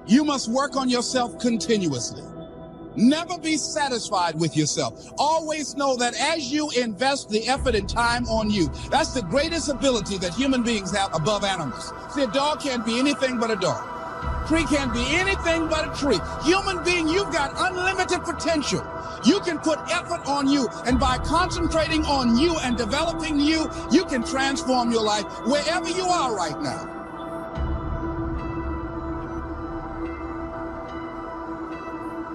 You must work on yourself continuously. Never be satisfied with yourself. Always know that as you invest the effort and time on you, that's the greatest ability that human beings have above animals. See, a dog can't be anything but a dog. Tree can't be anything but a tree. Human being, you've got unlimited potential. You can put effort on you, and by concentrating on you and developing you, you can transform your life wherever you are right now.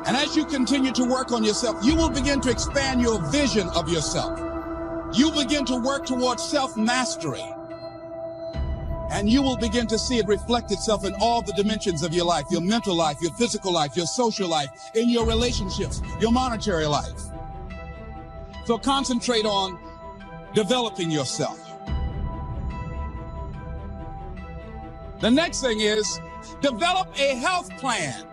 And as you continue to work on yourself, you will begin to expand your vision of yourself. You begin to work towards self-mastery. And you will begin to see it reflect itself in all the dimensions of your life, your mental life, your physical life, your social life, in your relationships, your monetary life. So concentrate on developing yourself. The next thing is develop a health plan.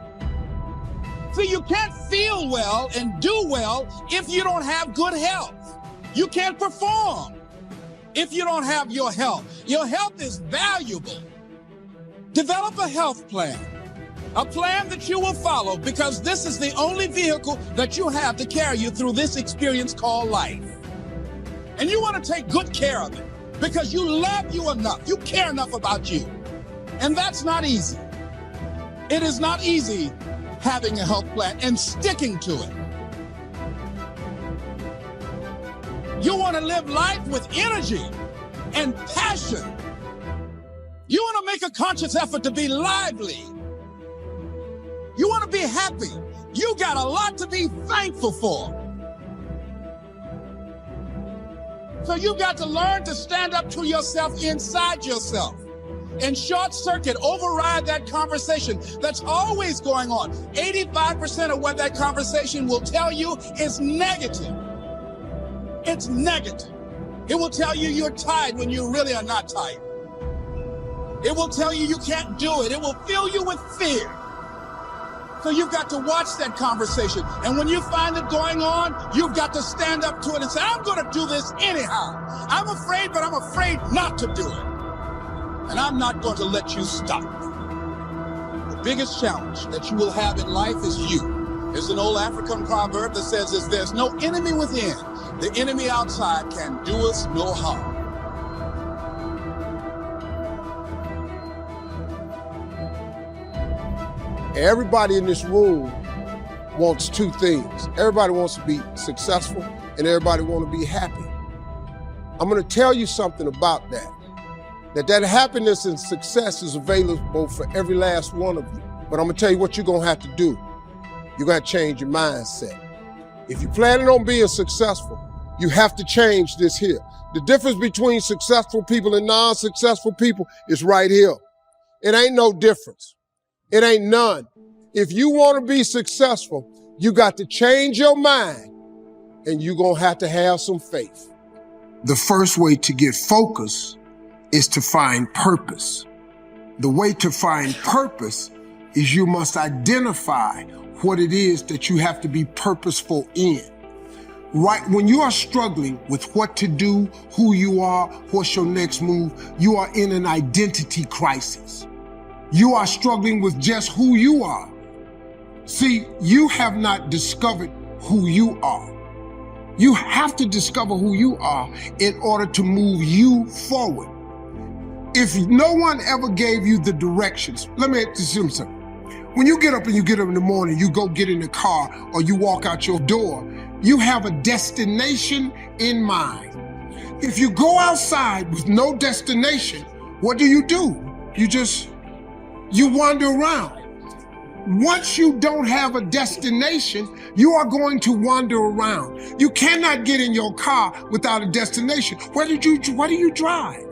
See, you can't feel well and do well if you don't have good health. You can't perform if you don't have your health. Your health is valuable. Develop a health plan, a plan that you will follow, because this is the only vehicle that you have to carry you through this experience called life. And you want to take good care of it because you love you enough. You care enough about you. And that's not easy. It is not easy having a health plan and sticking to it. You want to live life with energy and passion. You want to make a conscious effort to be lively. You want to be happy. You got a lot to be thankful for. So you've got to learn to stand up to yourself inside yourself and short circuit, override that conversation that's always going on. 85% of what that conversation will tell you is negative. It's negative. It will tell you you're tired when you really are not tired. It will tell you you can't do it. It will fill you with fear. So you've got to watch that conversation. And when you find it going on, you've got to stand up to it and say, I'm going to do this anyhow. I'm afraid, but I'm afraid not to do it. And I'm not going to let you stop. The biggest challenge that you will have in life is you. There's an old African proverb that says, if there's no enemy within, the enemy outside can do us no harm. Everybody in this room wants two things. Everybody wants to be successful and everybody wants to be happy. I'm going to tell you something about that. That happiness and success is available for every last one of you. But I'm going to tell you what you're going to have to do. You're going to change your mindset. If you're planning on being successful, you have to change this here. The difference between successful people and non-successful people is right here. It ain't no difference. It ain't none. If you want to be successful, you got to change your mind and you're going to have some faith. The first way to get focus is to find purpose. The way to find purpose is you must identify what it is that you have to be purposeful in. Right when you are struggling with what to do, who you are, what's your next move, you are in an identity crisis. You are struggling with just who you are. See, you have not discovered who you are. You have to discover who you are in order to move you forward. If no one ever gave you the directions, let me ask you something. When you get up in the morning, you go get in the car or you walk out your door, you have a destination in mind. If you go outside with no destination, what do? You wander around. Once you don't have a destination, you are going to wander around. You cannot get in your car without a destination. What do you drive?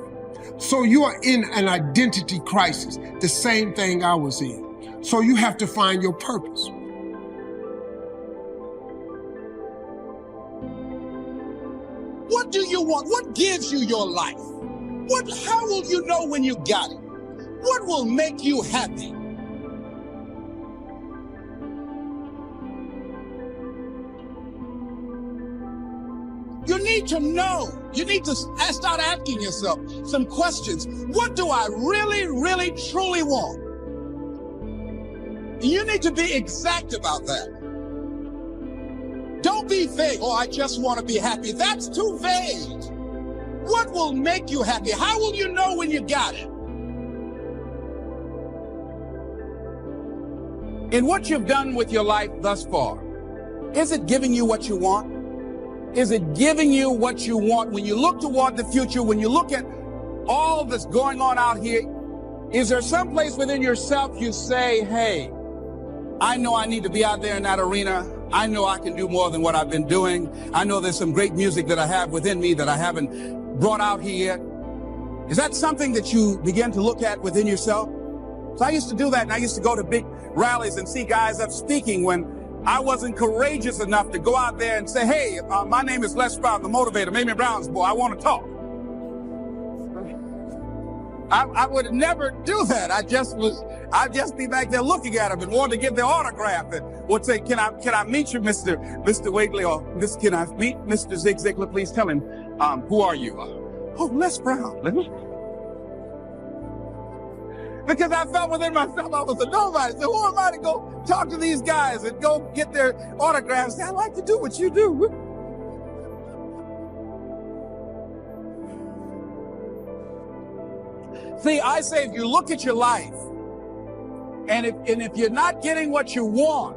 So you are in an identity crisis, the same thing I was in. So you have to find your purpose. What do you want? What gives you your life? How will you know when you got it? What will make you happy? You need to know. You need to start asking yourself some questions. What do I really, really, truly want? You need to be exact about that. Don't be vague. Oh, I just want to be happy. That's too vague. What will make you happy? How will you know when you got it? In what you've done with your life thus far, is it giving you what you want? Is it giving you what you want? When you look toward the future, when you look at all that's going on out here, is there some place within yourself you say, hey, I know I need to be out there in that arena. I know I can do more than what I've been doing. I know there's some great music that I have within me that I haven't brought out here yet. Is that something that you begin to look at within yourself? So I used to do that, and I used to go to big rallies and see guys up speaking when I wasn't courageous enough to go out there and say, hey, my name is Les Brown, the motivator, Mamie Brown's boy. I want to talk. I would never do that. I'd just be back there looking at them and wanting to give their autograph and would say, can I meet you, Mr. Wiggly, or can I meet Mr. Zig Ziglar? Please tell him, who are you? Oh, Les Brown. Because I felt within myself I was a nobody. So who am I to go talk to these guys and go get their autographs? I like to do what you do. See, I say if you look at your life, and if you're not getting what you want,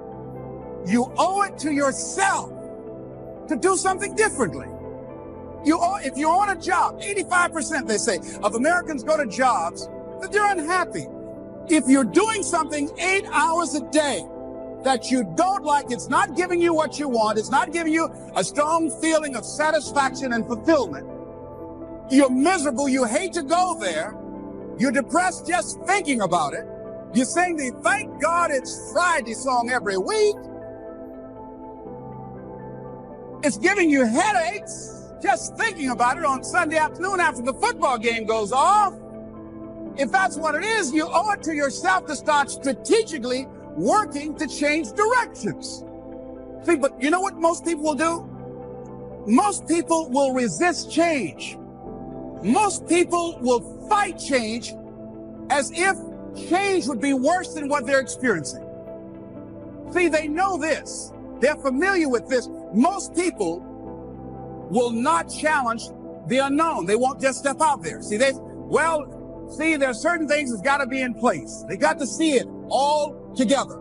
you owe it to yourself to do something differently. If you're on a job, 85%, they say, of Americans go to jobs that they're unhappy. If you're doing something 8 hours a day that you don't like, it's not giving you what you want, it's not giving you a strong feeling of satisfaction and fulfillment. You're miserable, you hate to go there, you're depressed just thinking about it. You sing the Thank God It's Friday song every week. It's giving you headaches just thinking about it on Sunday afternoon after the football game goes off. If that's what it is, you owe it to yourself to start strategically working to change directions. See, but you know what most people will do? Most people will resist change. Most people will fight change as if change would be worse than what they're experiencing. See, they know this. They're familiar with this. Most people will not challenge the unknown. They won't just step out there. See, there's certain things that's got to be in place. They got to see it all together.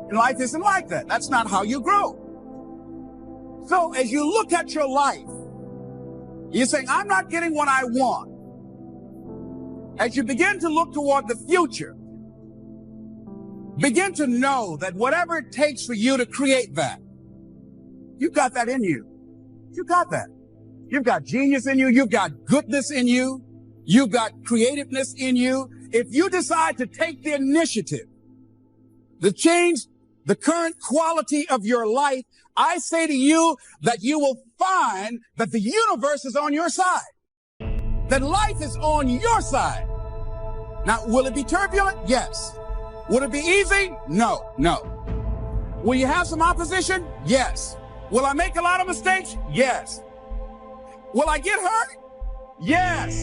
And life isn't like that. That's not how you grow. So as you look at your life, you're saying, I'm not getting what I want. As you begin to look toward the future, begin to know that whatever it takes for you to create that, you've got that in you. You got that. You've got genius in you. You've got goodness in you. You've got creativeness in you. If you decide to take the initiative to change the current quality of your life, I say to you that you will find that the universe is on your side, that life is on your side. Now, will it be turbulent? Yes. Will it be easy? No. Will you have some opposition? Yes. Will I make a lot of mistakes? Yes. Will I get hurt? Yes.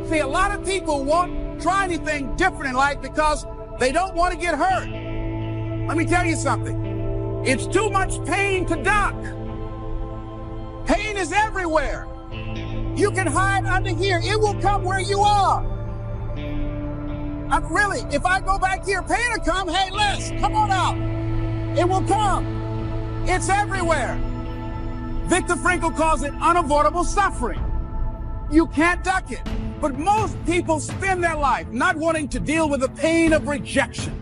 See, a lot of people won't try anything different in life because they don't want to get hurt. Let me tell you something. It's too much pain to duck. Pain is everywhere. You can hide under here. It will come where you are. Really, if I go back here, pain will come. Hey, Les, come on out. It will come. It's everywhere. Viktor Frankl calls it unavoidable suffering. You can't duck it. But most people spend their life not wanting to deal with the pain of rejection,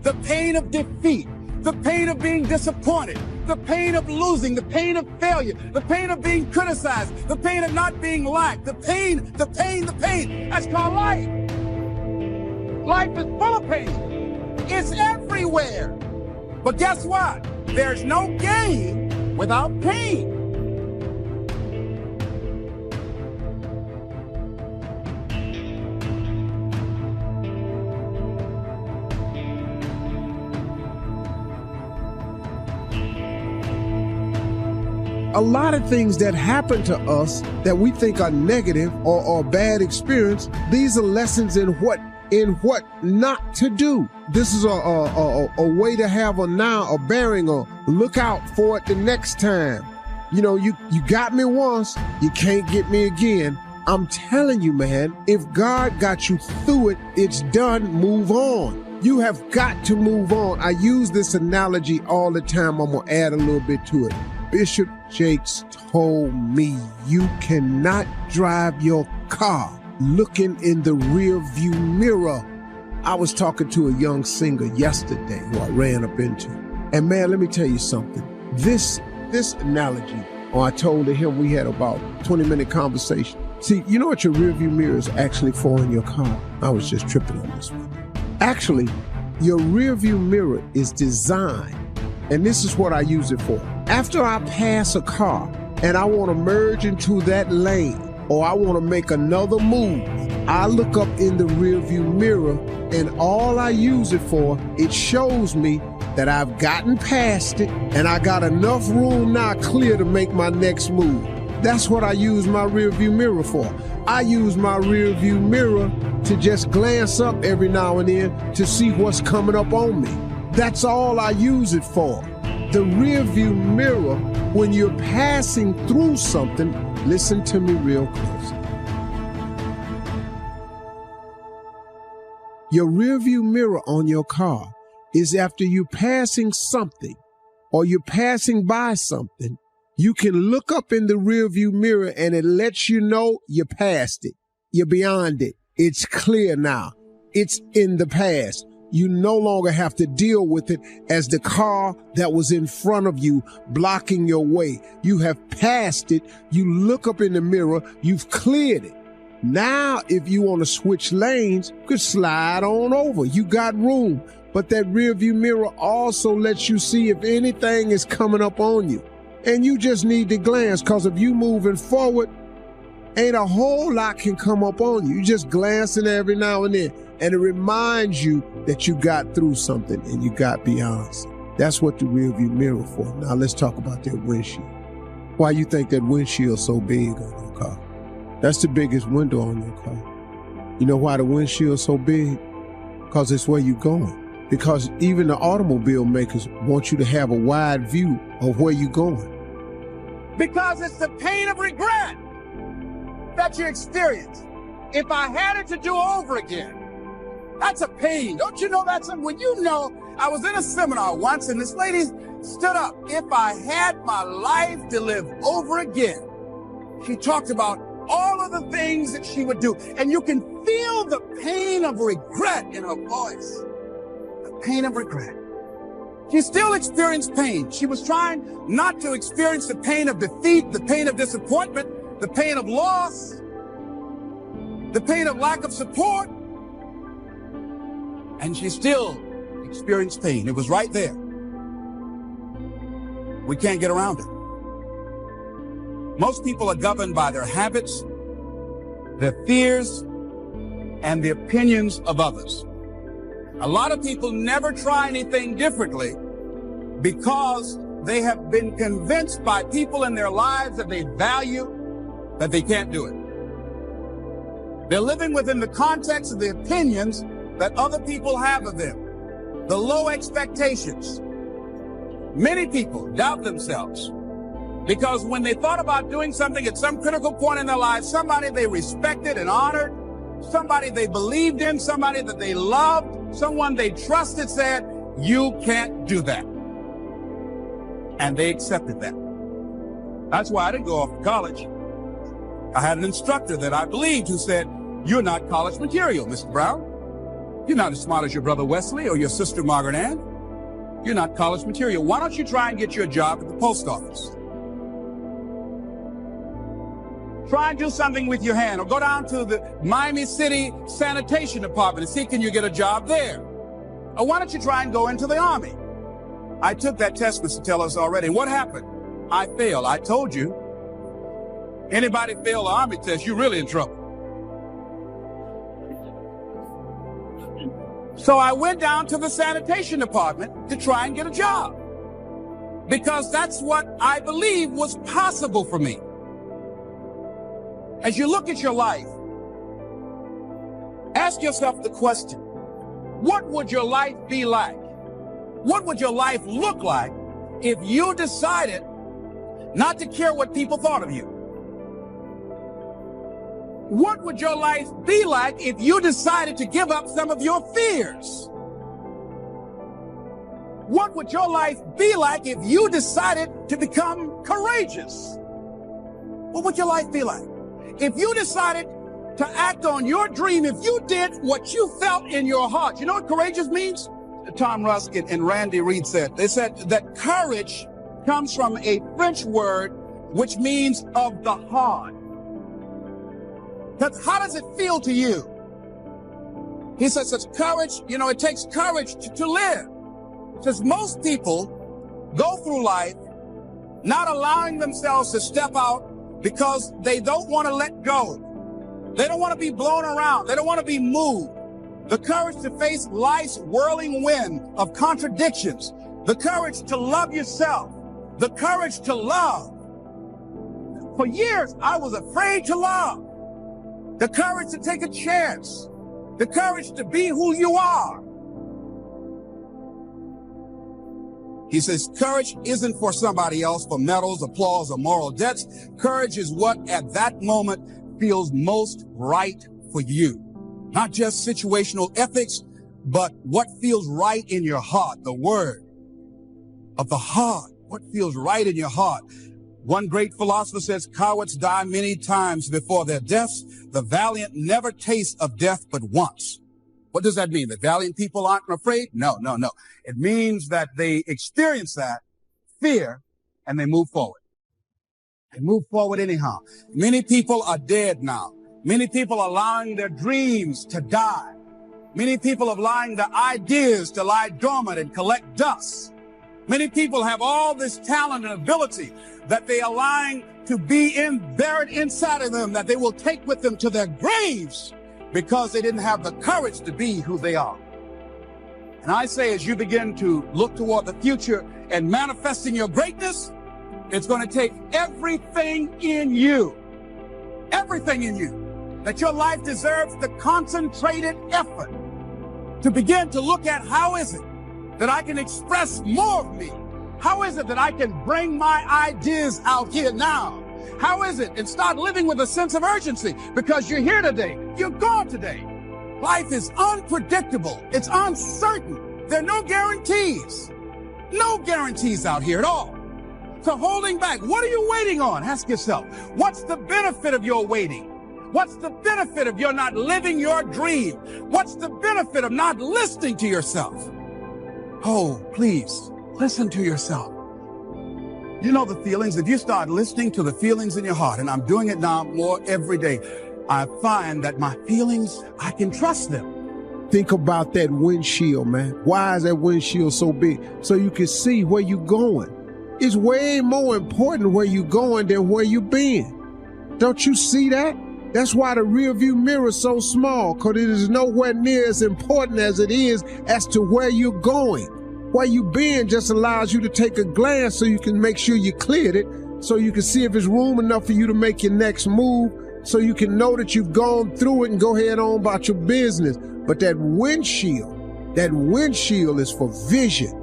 the pain of defeat, the pain of being disappointed, the pain of losing, the pain of failure, the pain of being criticized, the pain of not being liked, the pain. That's called life. Life is full of pain. It's everywhere. But guess what? There's no gain without pain. A lot of things that happen to us that we think are negative or bad experience, these are lessons in what in what not to do. This is a way to have a bearing, or look out for it the next time. You know, you got me once, you can't get me again. I'm telling you, man, if God got you through it, it's done. Move on. You have got to move on. I use this analogy all the time. I'm going to add a little bit to it. Bishop Jakes told me you cannot drive your car looking in the rear view mirror. I was talking to a young singer yesterday who I ran up into. And man, let me tell you something. This analogy, or I told him, we had about 20-minute conversation. See, you know what your rear view mirror is actually for in your car? I was just tripping on this one. Actually, your rear view mirror is designed, and this is what I use it for. After I pass a car and I want to merge into that lane, or I want to make another move, I look up in the rear view mirror, and all I use it for, it shows me that I've gotten past it and I got enough room now clear to make my next move. That's what I use my rear view mirror for. I use my rear view mirror to just glance up every now and then to see what's coming up on me. That's all I use it for. The rear view mirror, when you're passing through something, listen to me real close. Your rear view mirror on your car is after you're passing something or you're passing by something, you can look up in the rear view mirror and it lets you know you're past it. You're beyond it. It's clear now. It's in the past. You no longer have to deal with it as the car that was in front of you blocking your way. You have passed it. You look up in the mirror. You've cleared it. Now, if you want to switch lanes, you could slide on over. You got room. But that rear view mirror also lets you see if anything is coming up on you. And you just need to glance, because if you moving forward, ain't a whole lot can come up on you. You just glancing every now and then. And it reminds you that you got through something and you got beyond something. That's what the rear view mirror for. Now let's talk about that windshield. Why you think that windshield's so big on your car? That's the biggest window on your car. You know why the windshield's so big? Because it's where you're going. Because even the automobile makers want you to have a wide view of where you're going. Because it's the pain of regret that you experience. If I had it to do over again, that's a pain. Don't you know that's something? When you know, I was in a seminar once and this lady stood up. If I had my life to live over again, she talked about all of the things that she would do. And you can feel the pain of regret in her voice. The pain of regret. She still experienced pain. She was trying not to experience the pain of defeat, the pain of disappointment, the pain of loss, the pain of lack of support. And she still experienced pain. It was right there. We can't get around it. Most people are governed by their habits, their fears, and the opinions of others. A lot of people never try anything differently because they have been convinced by people in their lives that they value that they can't do it. They're living within the context of the opinions that other people have of them, the low expectations. Many people doubt themselves because when they thought about doing something at some critical point in their lives, somebody they respected and honored, somebody they believed in, somebody that they loved, someone they trusted said, you can't do that. And they accepted that. That's why I didn't go off to college. I had an instructor that I believed who said, you're not college material, Mr. Brown. You're not as smart as your brother Wesley or your sister Margaret Ann. You're not college material. Why don't you try and get you a job at the post office? Try and do something with your hand, or go down to the Miami City Sanitation Department and see can you get a job there. Or why don't you try and go into the Army? I took that test, Mr. Tellers, already. What happened? I failed. I told you. Anybody fail the Army test, you're really in trouble. So I went down to the sanitation department to try and get a job because that's what I believe was possible for me. As you look at your life, ask ask yourself the question, what would your life be like? What would your life look like if you decided not to care what people thought of you? What would your life be like if you decided to give up some of your fears? What would your life be like if you decided to become courageous? What would your life be like? If you decided to act on your dream, if you did what you felt in your heart. You know what courageous means? Tom Rusk and Randy Reed said. They said that courage comes from a French word which means of the heart. How does it feel to you? He says it's courage, it takes courage to live. He says most people go through life not allowing themselves to step out because they don't want to let go. They don't want to be blown around. They don't want to be moved. The courage to face life's whirling wind of contradictions. The courage to love yourself. The courage to love. For years, I was afraid to love. The courage to take a chance. The courage to be who you are. He says, courage isn't for somebody else, for medals, applause, or moral debts. Courage is what at that moment feels most right for you. Not just situational ethics, but what feels right in your heart. The word of the heart. What feels right in your heart. One great philosopher says, cowards die many times before their deaths. The valiant never taste of death but once. What does that mean? That valiant people aren't afraid? No. It means that they experience that fear and they move forward. They move forward anyhow. Many people are dead now. Many people are allowing their dreams to die. Many people are allowing their ideas to lie dormant and collect dust. Many people have all this talent and ability that they are allowing to be buried inside of them, that they will take with them to their graves because they didn't have the courage to be who they are. And I say, as you begin to look toward the future and manifesting your greatness, it's going to take everything in you, that your life deserves the concentrated effort to begin to look at how is it that I can express more of me? How is it that I can bring my ideas out here now? How is it? And start living with a sense of urgency because you're here today. You're gone today. Life is unpredictable. It's uncertain. There are no guarantees. No guarantees out here at all. So holding back, what are you waiting on? Ask yourself, what's the benefit of your waiting? What's the benefit of your not living your dream? What's the benefit of not listening to yourself? Oh, please, listen to yourself. You know the feelings. If you start listening to the feelings in your heart, and I'm doing it now more every day, I find that my feelings, I can trust them. Think about that windshield, man. Why is that windshield so big? So you can see where you're going. It's way more important where you're going than where you've been. Don't you see that? That's why the rear view mirror is so small, because it is nowhere near as important as it is as to where you're going. Where you've been just allows you to take a glance so you can make sure you cleared it, so you can see if it's room enough for you to make your next move, so you can know that you've gone through it and go ahead on about your business. But that windshield is for vision.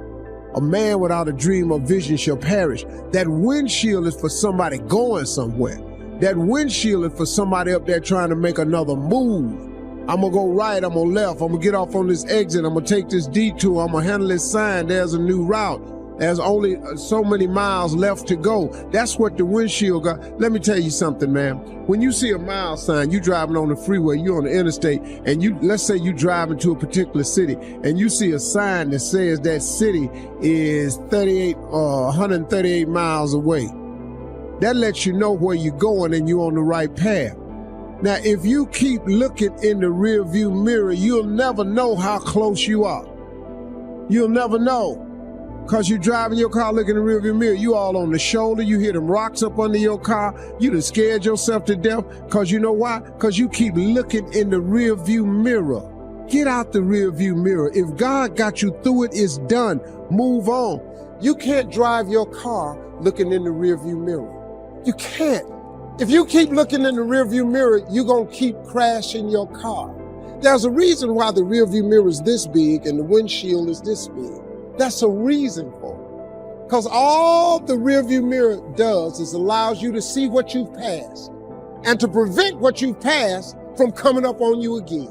A man without a dream or vision shall perish. That windshield is for somebody going somewhere. That windshield is for somebody up there trying to make another move. I'm gonna go right, I'm gonna left, I'm gonna get off on this exit, I'm gonna take this detour, I'm gonna handle this sign, there's a new route. There's only so many miles left to go. That's what the windshield got. Let me tell you something, man. When you see a mile sign, you driving on the freeway, you're on the interstate, and let's say you driving to a particular city, and you see a sign that says that city is 138 miles away. That lets you know where you're going and you're on the right path. Now, if you keep looking in the rear view mirror, you'll never know how close you are. You'll never know. Because you're driving your car, looking in the rear view mirror, you all on the shoulder, you hear them rocks up under your car, you done scared yourself to death. Because you know why? Because you keep looking in the rear view mirror. Get out the rear view mirror. If God got you through it, it's done. Move on. You can't drive your car looking in the rear view mirror. You can't. If you keep looking in the rearview mirror, you're going to keep crashing your car. There's a reason why the rearview mirror is this big and the windshield is this big. That's a reason for it. Because all the rearview mirror does is allows you to see what you've passed and to prevent what you've passed from coming up on you again.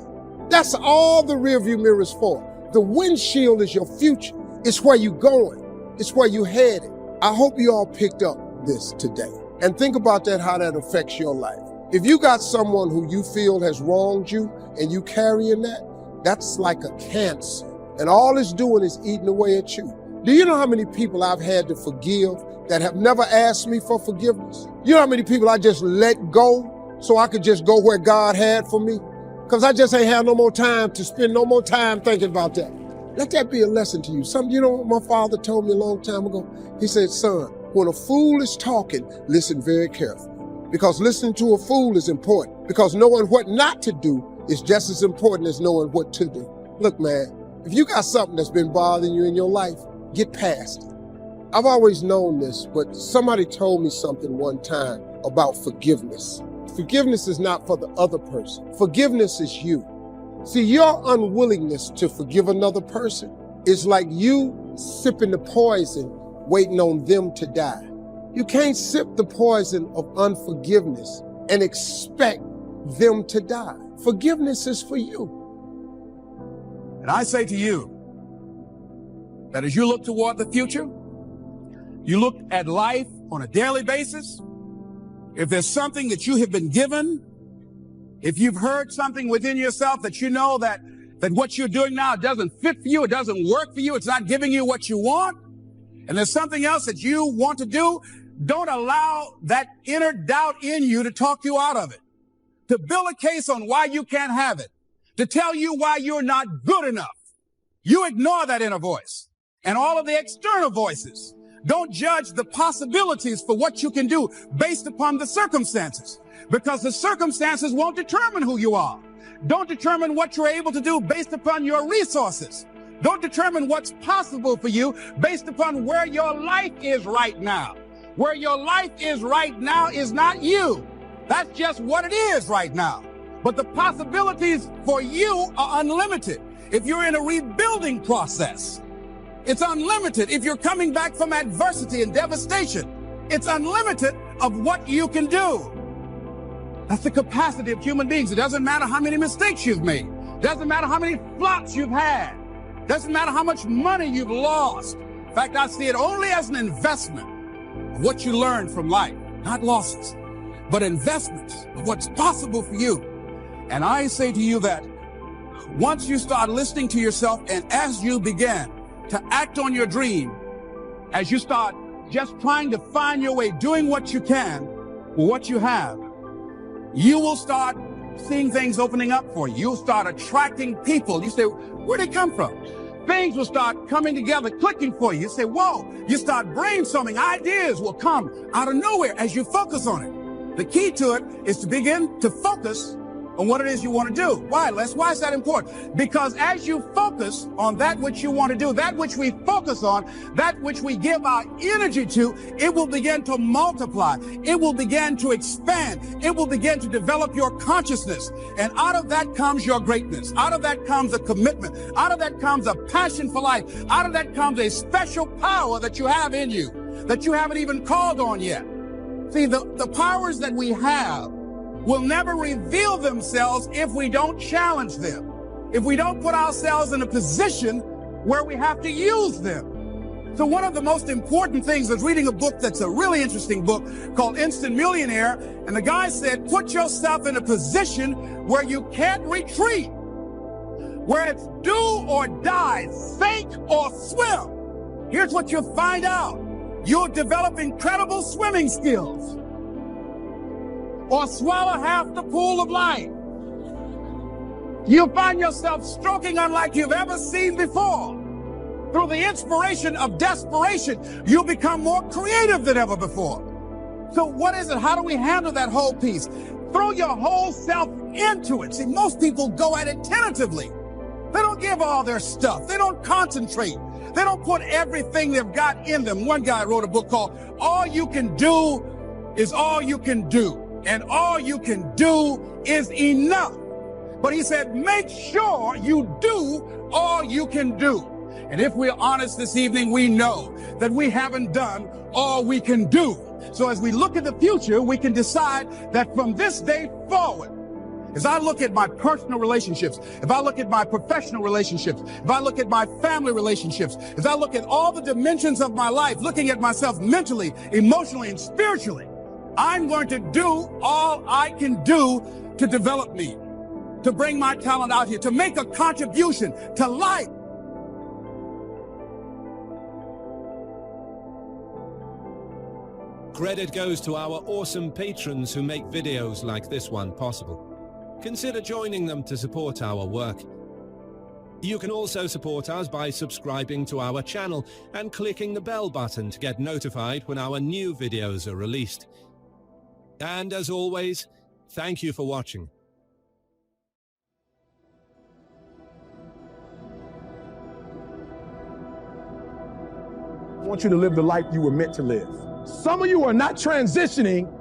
That's all the rearview mirror is for. The windshield is your future. It's where you're going. It's where you're headed. I hope you all picked up this today. And think about that, how that affects your life. If you got someone who you feel has wronged you and you carrying that, that's like a cancer. And all it's doing is eating away at you. Do you know how many people I've had to forgive that have never asked me for forgiveness? You know how many people I just let go so I could just go where God had for me? Because I just ain't had no more time to spend no more time thinking about that. Let that be a lesson to you. You know what my father told me a long time ago? He said, son, when a fool is talking, listen very carefully. Because listening to a fool is important. Because knowing what not to do is just as important as knowing what to do. Look, man, if you got something that's been bothering you in your life, get past it. I've always known this, but somebody told me something one time about forgiveness. Forgiveness is not for the other person. Forgiveness is you. See, your unwillingness to forgive another person is like you sipping the poison, waiting on them to die. You can't sip the poison of unforgiveness and expect them to die. Forgiveness is for you. And I say to you that as you look toward the future, you look at life on a daily basis. If there's something that you have been given, if you've heard something within yourself that you know that what you're doing now doesn't fit for you, it doesn't work for you, it's not giving you what you want, and there's something else that you want to do, don't allow that inner doubt in you to talk you out of it, to build a case on why you can't have it, to tell you why you're not good enough. You ignore that inner voice and all of the external voices. Don't judge the possibilities for what you can do based upon the circumstances, because the circumstances won't determine who you are. Don't determine what you're able to do based upon your resources. Don't determine what's possible for you based upon where your life is right now. Where your life is right now is not you. That's just what it is right now. But the possibilities for you are unlimited. If you're in a rebuilding process, it's unlimited. If you're coming back from adversity and devastation, it's unlimited of what you can do. That's the capacity of human beings. It doesn't matter how many mistakes you've made. It doesn't matter how many flops you've had. It doesn't matter how much money you've lost. In fact, I see it only as an investment of what you learn from life, not losses, but investments of what's possible for you. And I say to you that once you start listening to yourself and as you begin to act on your dream, as you start just trying to find your way, doing what you can with what you have, you will start seeing things opening up for you. You'll start attracting people. You say, where'd they come from? Things will start coming together, clicking for you. You say, whoa, you start brainstorming. Ideas will come out of nowhere as you focus on it. The key to it is to begin to focus on what it is you want to do. Why, Les? Why is that important? Because as you focus on that which you want to do, that which we focus on, that which we give our energy to, it will begin to multiply. It will begin to expand. It will begin to develop your consciousness. And out of that comes your greatness. Out of that comes a commitment. Out of that comes a passion for life. Out of that comes a special power that you have in you that you haven't even called on yet. See, the powers that we have will never reveal themselves if we don't challenge them, if we don't put ourselves in a position where we have to use them. So one of the most important things is reading a book that's a really interesting book called Instant Millionaire. And the guy said, put yourself in a position where you can't retreat, where it's do or die, sink or swim. Here's what you'll find out. You'll develop incredible swimming skills, or swallow half the pool of life. You'll find yourself stroking unlike you've ever seen before. Through the inspiration of desperation, you'll become more creative than ever before. So what is it? How do we handle that whole piece? Throw your whole self into it. See, most people go at it tentatively. They don't give all their stuff. They don't concentrate. They don't put everything they've got in them. One guy wrote a book called All You Can Do Is All You Can Do. And all you can do is enough. But he said, make sure you do all you can do. And if we're honest this evening, we know that we haven't done all we can do. So as we look at the future, we can decide that from this day forward, as I look at my personal relationships, if I look at my professional relationships, if I look at my family relationships, as I look at all the dimensions of my life, looking at myself mentally, emotionally, and spiritually, I'm going to do all I can do to develop me, to bring my talent out here, to make a contribution to life. Credit goes to our awesome patrons who make videos like this one possible. Consider joining them to support our work. You can also support us by subscribing to our channel and clicking the bell button to get notified when our new videos are released. And as always, thank you for watching. I want you to live the life you were meant to live. Some of you are not transitioning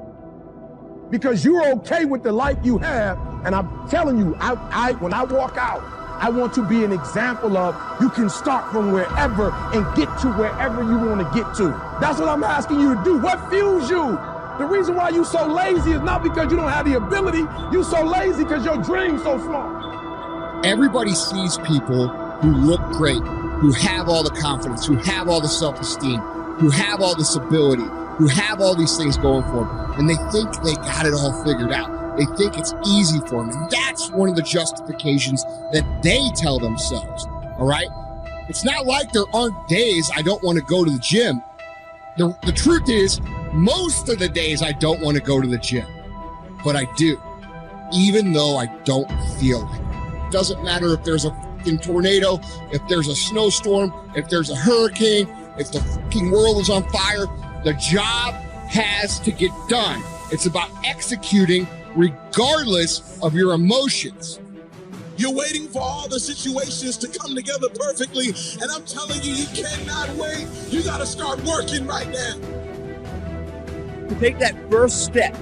because you're okay with the life you have. And I'm telling you, when I walk out, I want to be an example of you can start from wherever and get to wherever you want to get to. That's what I'm asking you to do. What fuels you? The reason why you're so lazy is not because you don't have the ability. You're so lazy because your dream's so small. Everybody sees people who look great, who have all the confidence, who have all the self-esteem, who have all this ability, who have all these things going for them, and they think they got it all figured out. They think it's easy for them, and that's one of the justifications that they tell themselves, all right? It's not like there aren't days I don't want to go to the gym. The truth is, most of the days I don't want to go to the gym, but I do, even though I don't feel like it. It doesn't matter if there's a fucking tornado, if there's a snowstorm, if there's a hurricane, if the fucking world is on fire, the job has to get done. It's about executing regardless of your emotions. You're waiting for all the situations to come together perfectly, and I'm telling you, you cannot wait. You got to start working right now. To take that first step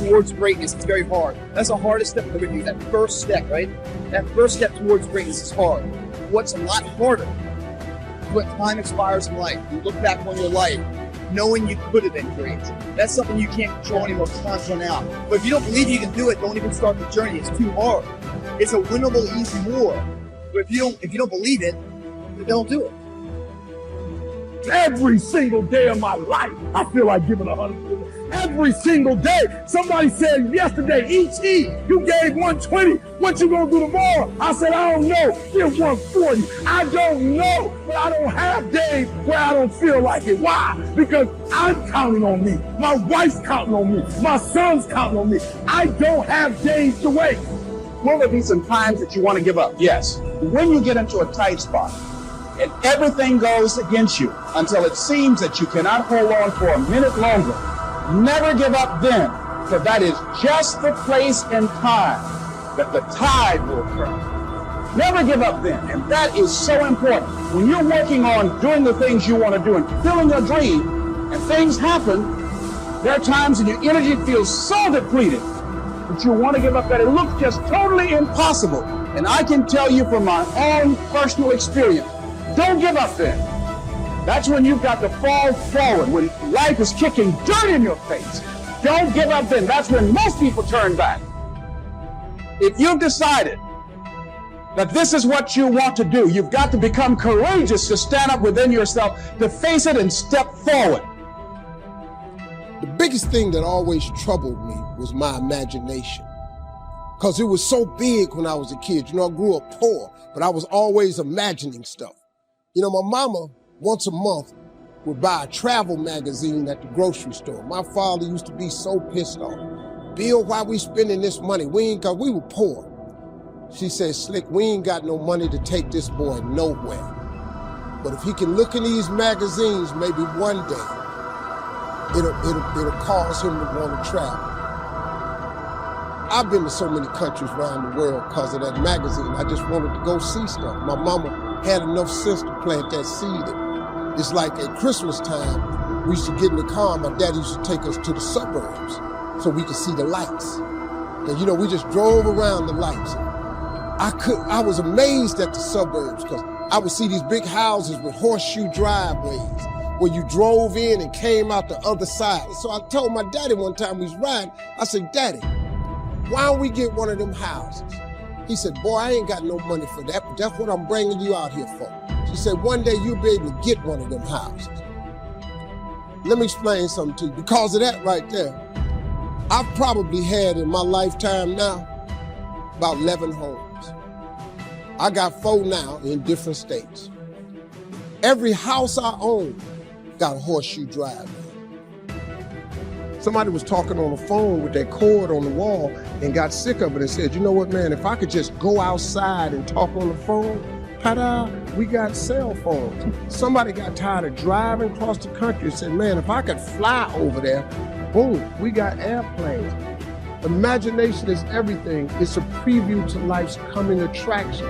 towards greatness, it's very hard. That's the hardest step we're going to do, that first step, right? That first step towards greatness is hard. What's a lot harder is when time expires in life. You look back on your life, knowing you could have been great. That's something you can't control anymore. Time's run out. But if you don't believe you can do it, don't even start the journey. It's too hard. It's a winnable, easy war. But if you don't believe it, then don't do it. Every single day of my life, I feel like giving 100%. Every single day. Somebody said yesterday, each you gave 120. What you gonna do tomorrow? I said, I don't know. Give 140. I don't know, but I don't have days where I don't feel like it. Why? Because I'm counting on me. My wife's counting on me. My son's counting on me. I don't have days to wait. Will there be some times that you want to give up? Yes. When you get into a tight spot and everything goes against you until it seems that you cannot hold on for a minute longer, never give up then, for that is just the place and time that the tide will turn. Never give up then, and that is so important. When you're working on doing the things you want to do and fulfilling your dream, and things happen, there are times when your energy feels so depleted that you want to give up, that it looks just totally impossible. And I can tell you from my own personal experience, don't give up then. That's when you've got to fall forward, when life is kicking dirt in your face. Don't give up then. That's when most people turn back. If you've decided that this is what you want to do, you've got to become courageous to stand up within yourself, to face it and step forward. The biggest thing that always troubled me was my imagination, because it was so big when I was a kid. You know, I grew up poor, but I was always imagining stuff. You know, my mama, once a month, would buy a travel magazine at the grocery store. My father used to be so pissed off. Bill, why we spending this money? We were poor. She said, Slick, we ain't got no money to take this boy nowhere. But if he can look in these magazines, maybe one day, it'll cause him to want to travel. I've been to so many countries around the world because of that magazine. I just wanted to go see stuff. My mama had enough sense to plant that seed. It's like at Christmas time, we used to get in the car, my dad used to take us to the suburbs so we could see the lights. And you know, we just drove around the lights. I was amazed at the suburbs because I would see these big houses with horseshoe driveways where you drove in and came out the other side. So I told my daddy one time we was riding, I said, Daddy, why don't we get one of them houses? He said, boy, I ain't got no money for that, but that's what I'm bringing you out here for. She said, one day you'll be able to get one of them houses. Let me explain something to you. Because of that right there, I've probably had in my lifetime now about 11 homes. I got 4 now in different states. Every house I own got a horseshoe driveway. Somebody was talking on the phone with that cord on the wall and got sick of it and said, you know what, man, if I could just go outside and talk on the phone, ta-da, we got cell phones. Somebody got tired of driving across the country and said, man, if I could fly over there, boom, we got airplanes. Imagination is everything. It's a preview to life's coming attraction.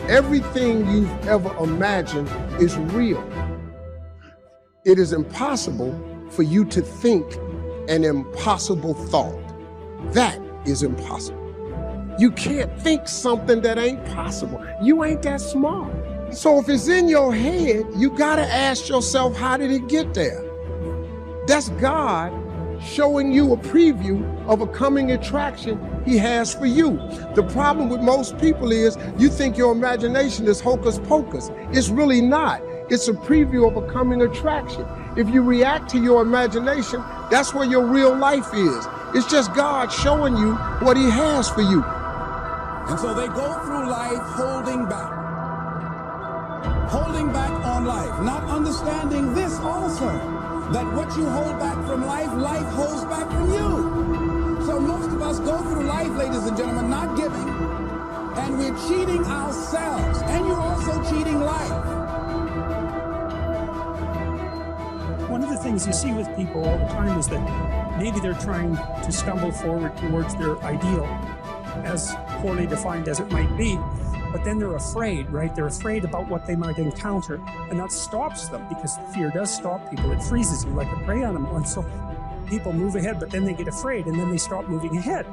Everything you've ever imagined is real. It is impossible for you to think an impossible thought. That is impossible. You can't think something that ain't possible. You ain't that smart. So if it's in your head, you gotta ask yourself, how did it get there? That's God showing you a preview of a coming attraction he has for you. The problem with most people is you think your imagination is hocus pocus. It's really not. It's a preview of a coming attraction. If you react to your imagination, that's where your real life is. It's just God showing you what he has for you. And so they go through life holding back on life, not understanding this also, that what you hold back from life, life holds back from you. So most of us go through life, ladies and gentlemen, not giving, and we're cheating ourselves, and you're also cheating life. One of the things you see with people all the time is that maybe they're trying to stumble forward towards their ideal, as poorly defined as it might be, but then they're afraid, right? They're afraid about what they might encounter, and that stops them because fear does stop people. It freezes you like a prey animal, and so people move ahead, but then they get afraid, and then they stop moving ahead.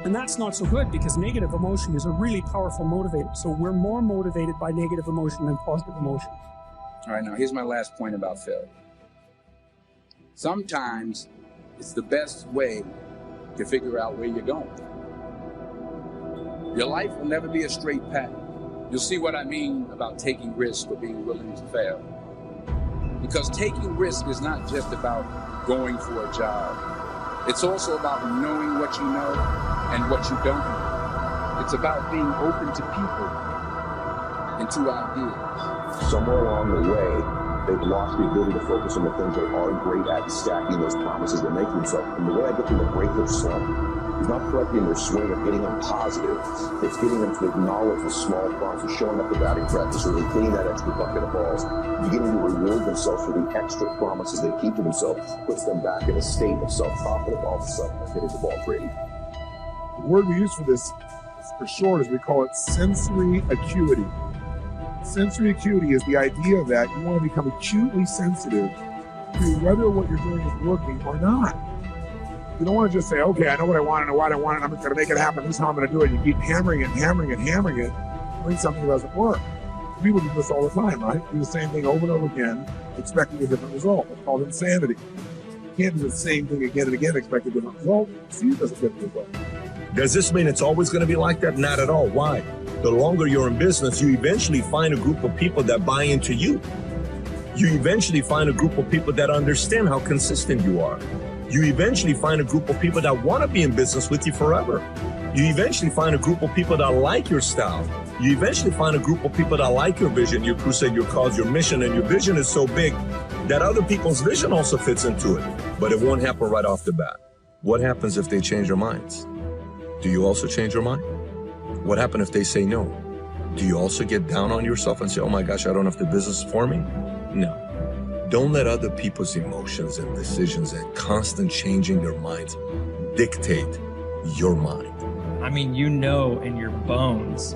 And that's not so good because negative emotion is a really powerful motivator. So we're more motivated by negative emotion than positive emotion. All right, now here's my last point about failure. Sometimes it's the best way to figure out where you're going. Your life will never be a straight path. You'll see what I mean about taking risks or being willing to fail. Because taking risk is not just about going for a job. It's also about knowing what you know and what you don't know. It's about being open to people and to ideas. Somewhere along the way, they've lost the ability to focus on the things they are great at, stacking those promises they're making themselves. And the way I get them to break their slump is not correcting their swing or getting them positive. It's getting them to acknowledge the small promises, showing up the batting practice, or hitting that extra bucket of balls, beginning to reward themselves for the extra promises they keep to themselves, puts them back in a state of self-confidence. All of a sudden, they're hitting the ball great. The word we use for this, for short, is we call it sensory acuity. Sensory acuity is the idea that you want to become acutely sensitive to whether what you're doing is working or not. You don't want to just say, okay, I know what I want, I know why I want it, I'm going to make it happen, this is how I'm going to do it. You keep hammering it, when something doesn't work. People do this all the time, right? Do the same thing over and over again, expecting a different result. It's called insanity. You can't do the same thing again and again, expect a different result. See, it doesn't get the result. Does this mean it's always going to be like that? Not at all. Why? The longer you're in business, you eventually find a group of people that buy into you. You eventually find a group of people that understand how consistent you are. You eventually find a group of people that want to be in business with you forever. You eventually find a group of people that like your style. You eventually find a group of people that like your vision, your crusade, your cause, your mission, and your vision is so big that other people's vision also fits into it. But it won't happen right off the bat. What happens if they change their minds? Do you also change your mind? What happens if they say no? Do you also get down on yourself and say, oh my gosh, I don't have the business for me? No. Don't let other people's emotions and decisions and constant changing their minds dictate your mind. I mean, you know in your bones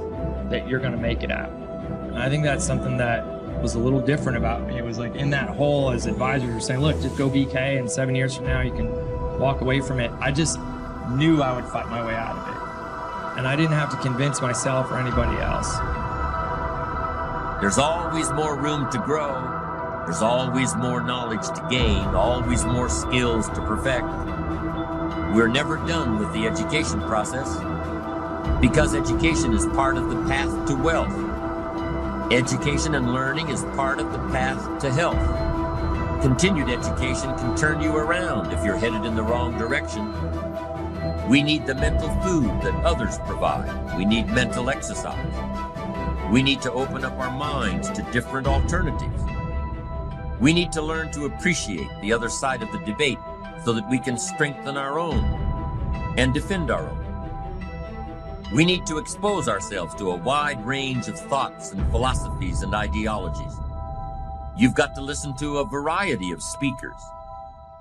that you're going to make it out. And I think that's something that was a little different about me. It was like in that hole as advisors were saying, look, just go BK and 7 years from now you can walk away from it. I just knew I would fight my way out of it. and I didn't have to convince myself or anybody else. There's always more room to grow. There's always more knowledge to gain, always more skills to perfect. We're never done with the education process because education is part of the path to wealth. Education and learning is part of the path to health. Continued education can turn you around if you're headed in the wrong direction. We need the mental food that others provide. We need mental exercise. We need to open up our minds to different alternatives. We need to learn to appreciate the other side of the debate so that we can strengthen our own and defend our own. We need to expose ourselves to a wide range of thoughts and philosophies and ideologies. You've got to listen to a variety of speakers,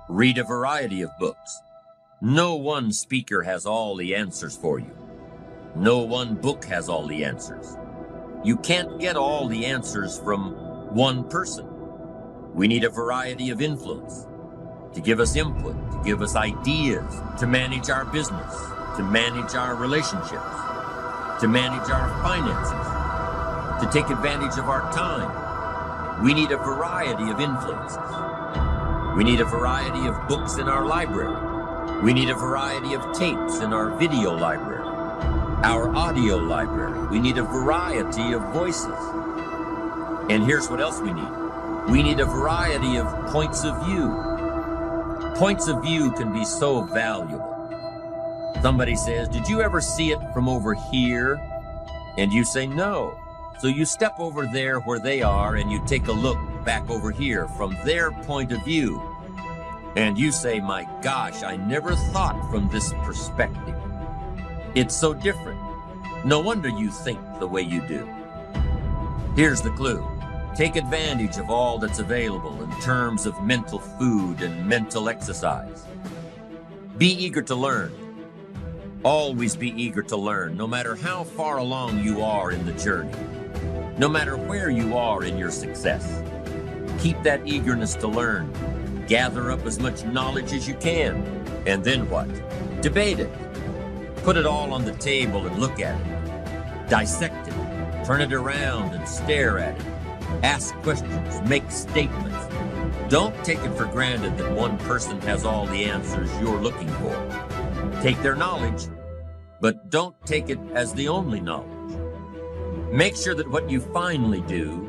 read a variety of books. No one speaker has all the answers for you. No one book has all the answers. You can't get all the answers from one person. We need a variety of influence to give us input, to give us ideas, to manage our business, to manage our relationships, to manage our finances, to take advantage of our time. We need a variety of influences. We need a variety of books in our library. We need a variety of tapes in our video library, our audio library. We need a variety of voices. And here's what else we need. We need a variety of points of view. Points of view can be so valuable. Somebody says, "Did you ever see it from over here?" And you say, "No." So you step over there where they are and you take a look back over here from their point of view. And you say, "My gosh, I never thought from this perspective. It's so different. No wonder you think the way you do." Here's the clue. Take advantage of all that's available in terms of mental food and mental exercise. Be eager to learn. Always be eager to learn, no matter how far along you are in the journey, no matter where you are in your success. Keep that eagerness to learn. Gather up as much knowledge as you can. And then what? Debate it. Put it all on the table and look at it. Dissect it. Turn it around and stare at it. Ask questions. Make statements. Don't take it for granted that one person has all the answers you're looking for. Take their knowledge, but don't take it as the only knowledge. Make sure that what you finally do,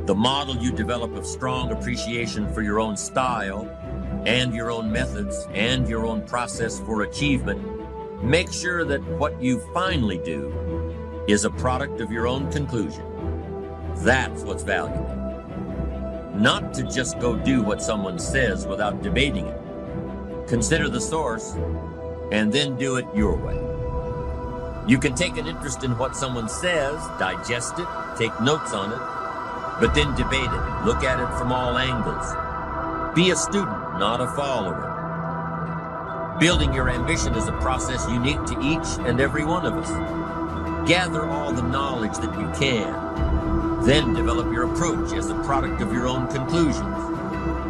the model you develop of strong appreciation for your own style and your own methods and your own process for achievement, make sure that what you finally do is a product of your own conclusion. That's what's valuable. Not to just go do what someone says without debating it. Consider the source and then do it your way. You can take an interest in what someone says, digest it, take notes on it, but then debate it. Look at it from all angles. Be a student, not a follower. Building your ambition is a process unique to each and every one of us. Gather all the knowledge that you can. Then develop your approach as a product of your own conclusions.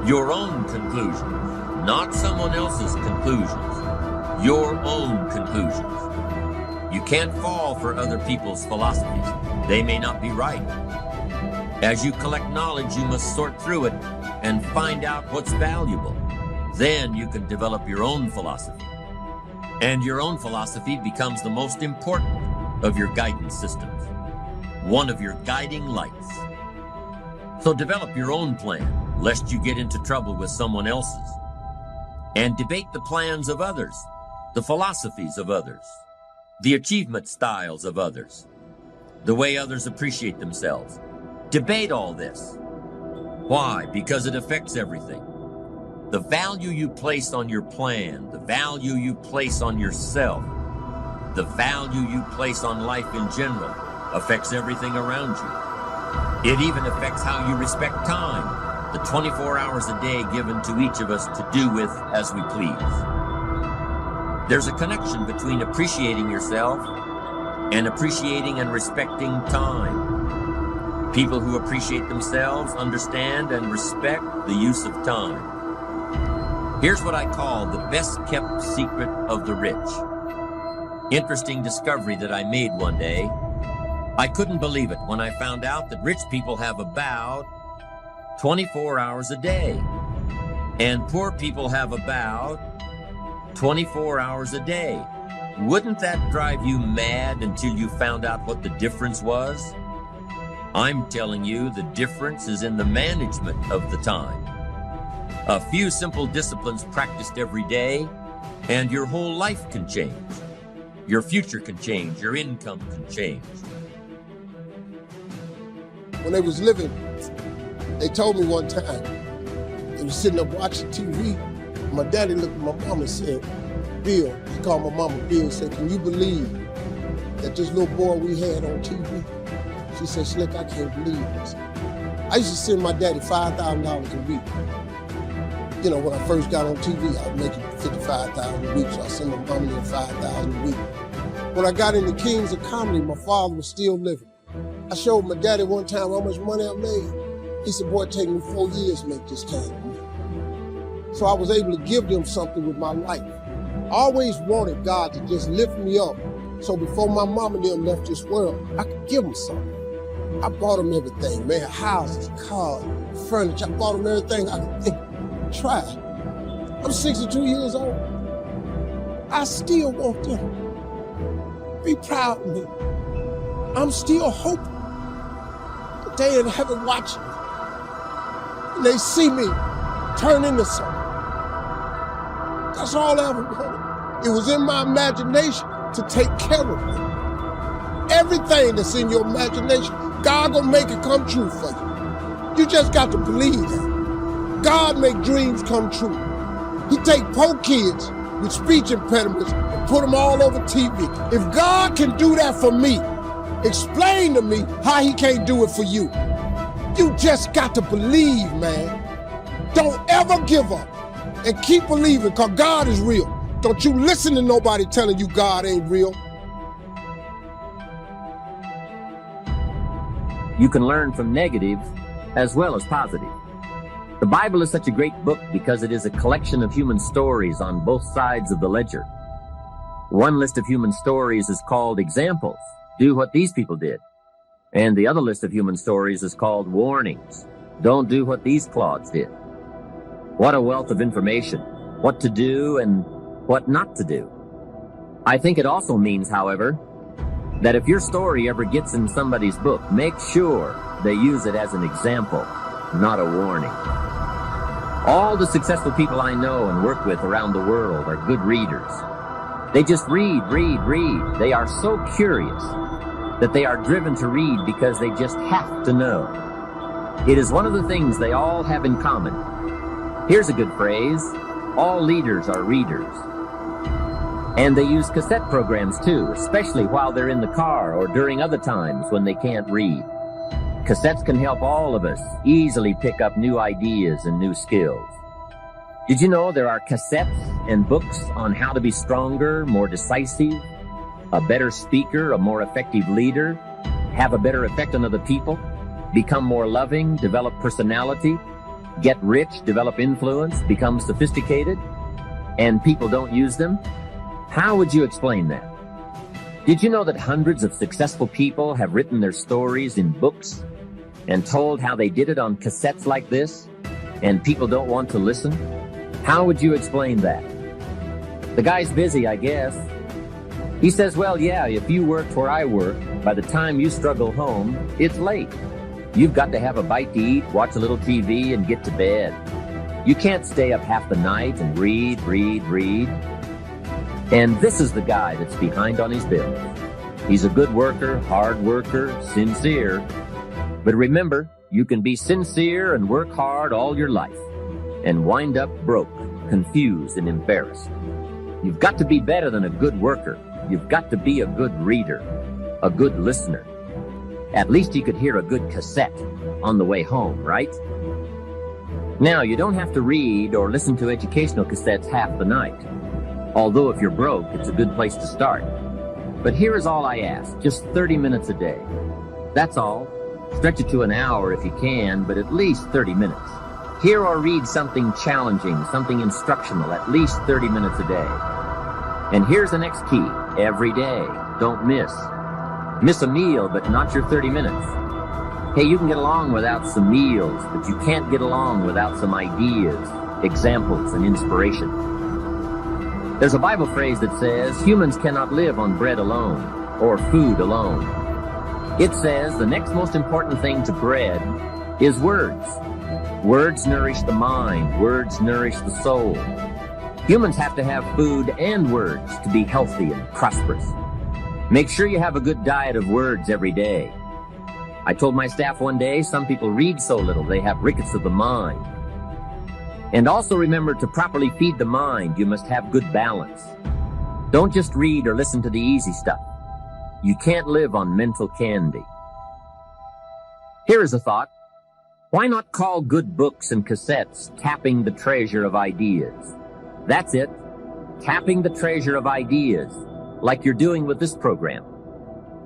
Your own conclusions, not someone else's conclusions. Your own conclusions. You can't fall for other people's philosophies. They may not be right. As you collect knowledge, you must sort through it and find out what's valuable. Then you can develop your own philosophy. And your own philosophy becomes the most important of your guidance systems, one of your guiding lights. So develop your own plan, lest you get into trouble with someone else's. And debate the plans of others, the philosophies of others, the achievement styles of others, the way others appreciate themselves. Debate all this. Why? Because it affects everything. The value you place on your plan, the value you place on yourself, the value you place on life in general affects everything around you. It even affects how you respect time, the 24 hours a day given to each of us to do with as we please. There's a connection between appreciating yourself and appreciating and respecting time. People who appreciate themselves understand and respect the use of time. Here's what I call the best kept secret of the rich. Interesting discovery that I made one day. I couldn't believe it when I found out that rich people have about 24 hours a day, and poor people have about 24 hours a day. Wouldn't that drive you mad until you found out what the difference was? I'm telling you, the difference is in the management of the time. A few simple disciplines practiced every day, and your whole life can change. Your future can change. Your income can change. When they was living, they told me one time, they was sitting up watching TV. My daddy looked at my mama and said, Bill, he called my mama Bill, and said, can you believe that this little boy we had on TV? She said, Slick, I can't believe this. I used to send my daddy $5,000 a week. You know, when I first got on TV, I was making $55,000 a week, so I sent my mama there $5,000 a week. When I got into Kings of Comedy, my father was still living. I showed my daddy one time how much money I made. He said, boy, it take me 4 years to make this kind of money. So I was able to give them something with my life. I always wanted God to just lift me up, so before my mom and them left this world, I could give them something. I bought them everything, man, houses, cars, furniture. I bought them everything I could think. Try. I'm 62 years old. I still want them to be proud of me. I'm still hoping that they in heaven watching me, and they see me turn into something. That's all I ever wanted. It was in my imagination to take care of me. Everything that's in your imagination, God gonna make it come true for you. You just got to believe that. God make dreams come true. He take poor kids with speech impediments and put them all over TV. If God can do that for me, explain to me how he can't do it for you. You just got to believe, man. Don't ever give up and keep believing, because God is real. Don't you listen to nobody telling you God ain't real. You can learn from negative as well as positive. The Bible is such a great book because it is a collection of human stories on both sides of the ledger. One list of human stories is called examples. Do what these people did. And the other list of human stories is called warnings. Don't do what these clods did. What a wealth of information. What to do and what not to do. I think it also means, however, that if your story ever gets in somebody's book, make sure they use it as an example, not a warning. All the successful people I know and work with around the world are good readers. They just read. They are so curious that they are driven to read because they just have to know. It is one of the things they all have in common. Here's a good phrase: all leaders are readers. And they use cassette programs too, especially while they're in the car or during other times when they can't read. Cassettes can help all of us easily pick up new ideas and new skills. Did you know there are cassettes and books on how to be stronger, more decisive, a better speaker, a more effective leader, have a better effect on other people, become more loving, develop personality, get rich, develop influence, become sophisticated, and people don't use them? How would you explain that? Did you know that hundreds of successful people have written their stories in books and told how they did it on cassettes like this, and people don't want to listen? How would you explain that? The guy's busy, I guess. He says, well, yeah, if you worked where I work, by the time you struggle home, it's late. You've got to have a bite to eat, watch a little TV, and get to bed. You can't stay up half the night and read. And this is the guy that's behind on his bills. He's a good worker, hard worker, sincere. But remember, you can be sincere and work hard all your life and wind up broke, confused, and embarrassed. You've got to be better than a good worker. You've got to be a good reader, a good listener. At least you could hear a good cassette on the way home, right? Now, you don't have to read or listen to educational cassettes half the night. Although if you're broke, it's a good place to start. But here is all I ask, just 30 minutes a day. That's all. Stretch it to an hour if you can, but at least 30 minutes. Hear or read something challenging, something instructional, at least 30 minutes a day. And here's the next key. Every day. Don't miss. Miss a meal, but not your 30 minutes. Hey, you can get along without some meals, but you can't get along without some ideas, examples, and inspiration. There's a Bible phrase that says, humans cannot live on bread alone, or food alone. It says the next most important thing to bread is words. Words nourish the mind. Words nourish the soul. Humans have to have food and words to be healthy and prosperous. Make sure you have a good diet of words every day. I told my staff one day, some people read so little they have rickets of the mind. And also remember to properly feed the mind, you must have good balance. Don't just read or listen to the easy stuff. You can't live on mental candy. Here is a thought. Why not call good books and cassettes tapping the treasure of ideas? That's it. Tapping the treasure of ideas, like you're doing with this program.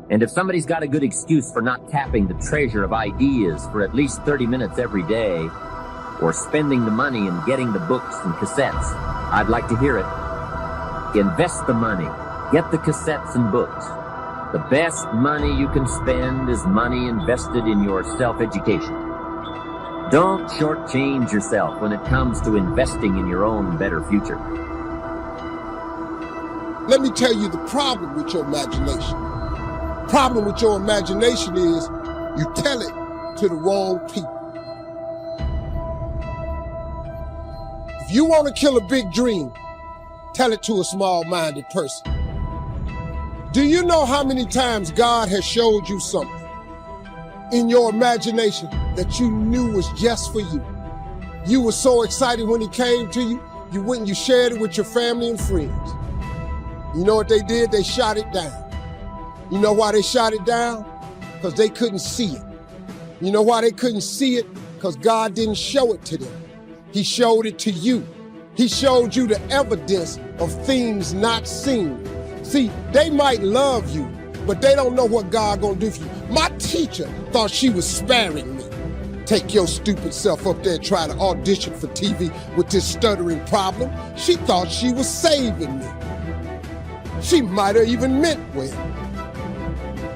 And if somebody's got a good excuse for not tapping the treasure of ideas for at least 30 minutes every day, or spending the money and getting the books and cassettes, I'd like to hear it. Invest the money. Get the cassettes and books. The best money you can spend is money invested in your self-education. Don't shortchange yourself when it comes to investing in your own better future. Let me tell you the problem with your imagination. The problem with your imagination is you tell it to the wrong people. If you want to kill a big dream, tell it to a small-minded person. Do you know how many times God has showed you something in your imagination that you knew was just for you? You were so excited when it came to you, you went and you shared it with your family and friends. You know what they did? They shot it down. You know why they shot it down? Because they couldn't see it. You know why they couldn't see it? Because God didn't show it to them. He showed it to you. He showed you the evidence of things not seen. See, they might love you, but they don't know what God gonna do for you. My teacher thought she was sparing me. Take your stupid self up there and try to audition for TV with this stuttering problem. She thought she was saving me. She might have even meant well.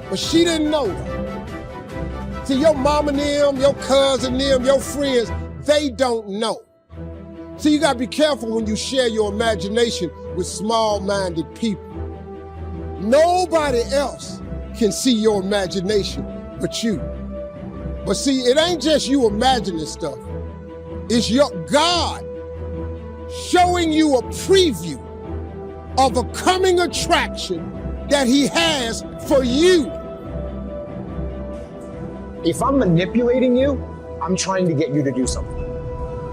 But she didn't know that. See, your mama and them, your cousin them, your friends, they don't know. See, you gotta be careful when you share your imagination with small-minded people. Nobody else can see your imagination but you. But see, it ain't just you imagining stuff. It's your God showing you a preview of a coming attraction that he has for you. If I'm manipulating you, I'm trying to get you to do something.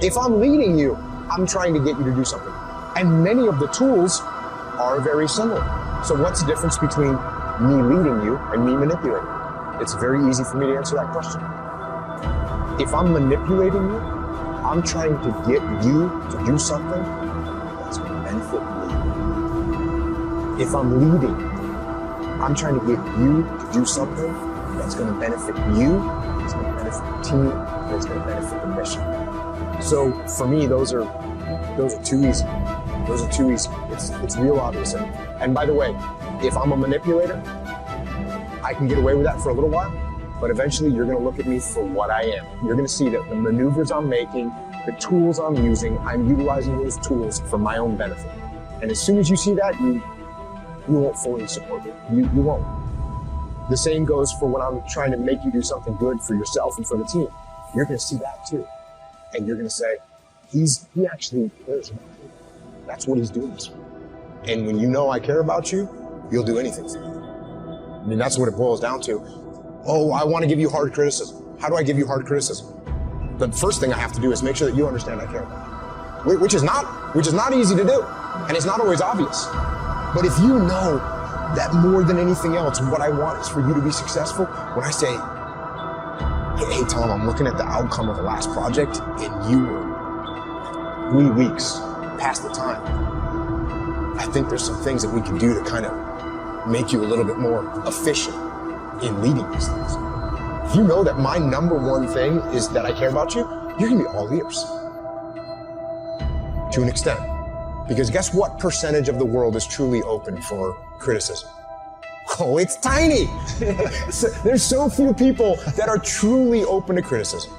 If I'm leading you, I'm trying to get you to do something. And many of the tools are very similar. So what's the difference between me leading you and me manipulating you? It's very easy for me to answer that question. If I'm manipulating you, I'm trying to get you to do something that's going to benefit me. If I'm leading, I'm trying to get you to do something that's going to benefit you, it's going to benefit the team, and it's going to benefit the mission. So for me, those are too easy. Those are too easy. It's real obvious. And by the way, if I'm a manipulator, I can get away with that for a little while, but eventually you're going to look at me for what I am. You're going to see that the maneuvers I'm making, the tools I'm using, I'm utilizing those tools for my own benefit. And as soon as you see that, you won't fully support me. You won't. The same goes for when I'm trying to make you do something good for yourself and for the team. You're going to see that too. And you're going to say, he actually cares about you. That's what he's doing this for. And when you know I care about you, you'll do anything for me. I mean, that's what it boils down to. Oh, I want to give you hard criticism. How do I give you hard criticism? The first thing I have to do is make sure that you understand I care about you. Which is not easy to do. And it's not always obvious. But if you know that more than anything else, what I want is for you to be successful, when I say, hey Tom, I'm looking at the outcome of the last project and you were 3 weeks past the time. I think there's some things that we can do to kind of make you a little bit more efficient in leading these things. If you know that my number one thing is that I care about you, you're gonna be all ears. To an extent. Because guess what percentage of the world is truly open for criticism? Oh, it's tiny. There's so few people that are truly open to criticism.